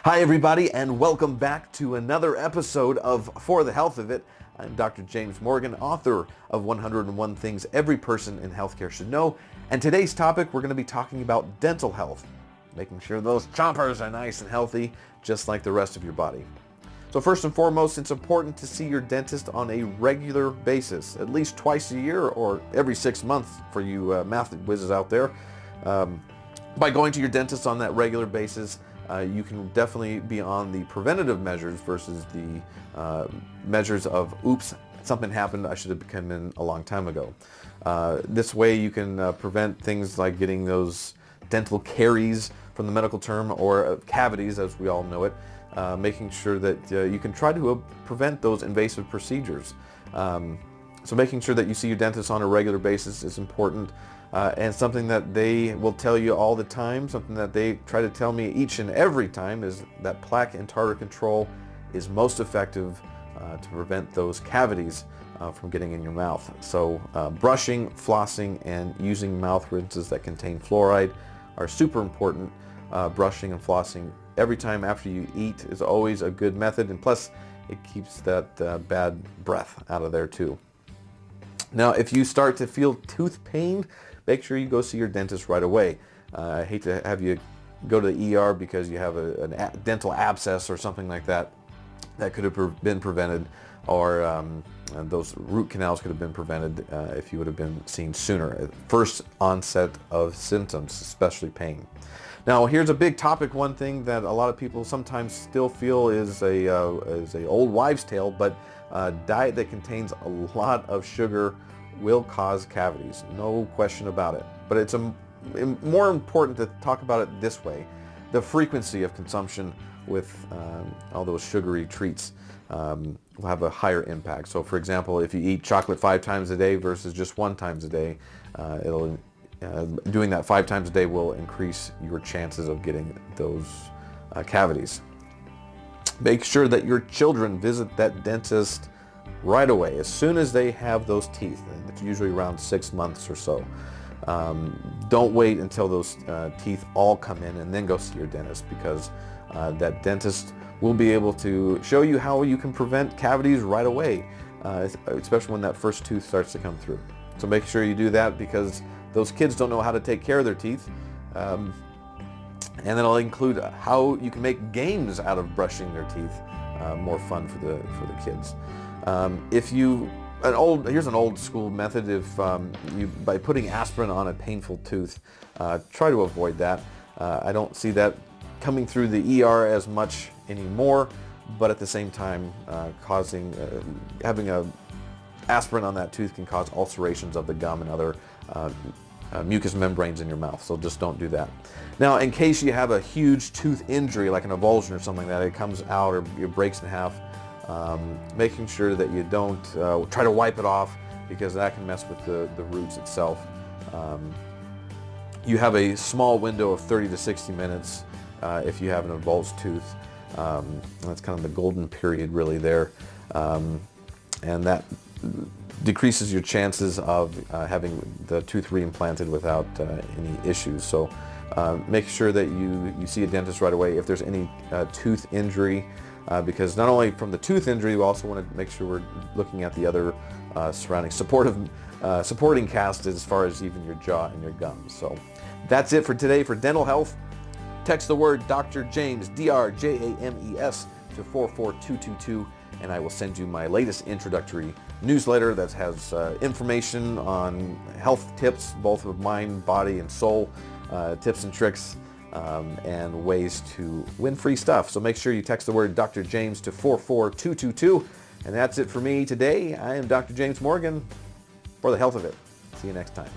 Hi everybody, and welcome back to another episode of For the Health of It. I'm Dr. James Morgan, author of 101 Things Every Person in Healthcare Should Know. And today's topic, we're going to be talking about dental health, making sure those chompers are nice and healthy, just like the rest of your body. So first and foremost, it's important to see your dentist on a regular basis, at least twice a year or every 6 months for you math whizzes out there. By going to your dentist on that regular basis, you can definitely be on the preventative measures versus the measures of, oops, something happened, I should have come in a long time ago. This way you can prevent things like getting those dental caries from the medical term, or cavities as we all know it, making sure that you can try to prevent those invasive procedures. So making sure that you see your dentist on a regular basis is important. And something that they will tell you all the time, something that they try to tell me each and every time, is that plaque and tartar control is most effective to prevent those cavities from getting in your mouth. So brushing, flossing, and using mouth rinses that contain fluoride are super important. Brushing and flossing every time after you eat is always a good method, and plus it keeps that bad breath out of there too. Now, if you start to feel tooth pain, make sure you go see your dentist right away. I hate to have you go to the ER because you have a dental abscess or something like that that could have been prevented, or those root canals could have been prevented if you would have been seen sooner. First onset of symptoms, especially pain. Now, here's a big topic. One thing that a lot of people sometimes still feel is a old wives' tale, but diet that contains a lot of sugar will cause cavities, no question about it. But it's more important to talk about it this way. The frequency of consumption with all those sugary treats will have a higher impact. So for example, if you eat chocolate 5 times a day versus just 1 time a day, doing that 5 times a day will increase your chances of getting those cavities. Make sure that your children visit that dentist right away, as soon as they have those teeth. It's usually around 6 months or so. Don't wait until those teeth all come in and then go see your dentist, because that dentist will be able to show you how you can prevent cavities right away, especially when that first tooth starts to come through. So make sure you do that, because those kids don't know how to take care of their teeth. And then I'll include how you can make games out of brushing their teeth more fun for the kids. Here's an old school method. If by putting aspirin on a painful tooth, try to avoid that. I don't see that coming through the ER as much anymore, but at the same time, having a aspirin on that tooth can cause ulcerations of the gum and other mucous membranes in your mouth, so just don't do that. Now, in case you have a huge tooth injury like an avulsion or something like that, it comes out or it breaks in half, making sure that you don't try to wipe it off, because that can mess with the roots itself. You have a small window of 30 to 60 minutes if you have an avulsed tooth. That's kind of the golden period really there, and that decreases your chances of having the tooth reimplanted without any issues. So make sure that you see a dentist right away if there's any tooth injury, because not only from the tooth injury, we also want to make sure we're looking at the other surrounding supporting cast, as far as even your jaw and your gums. So that's it for today for dental health. Text the word Dr. James, DRJAMES, to 44222, and I will send you my latest introductory newsletter that has information on health tips, both of mind, body, and soul, tips and tricks, and ways to win free stuff. So make sure you text the word Dr. James to 44222. And that's it for me today. I am Dr. James Morgan, for the health of it. See you next time.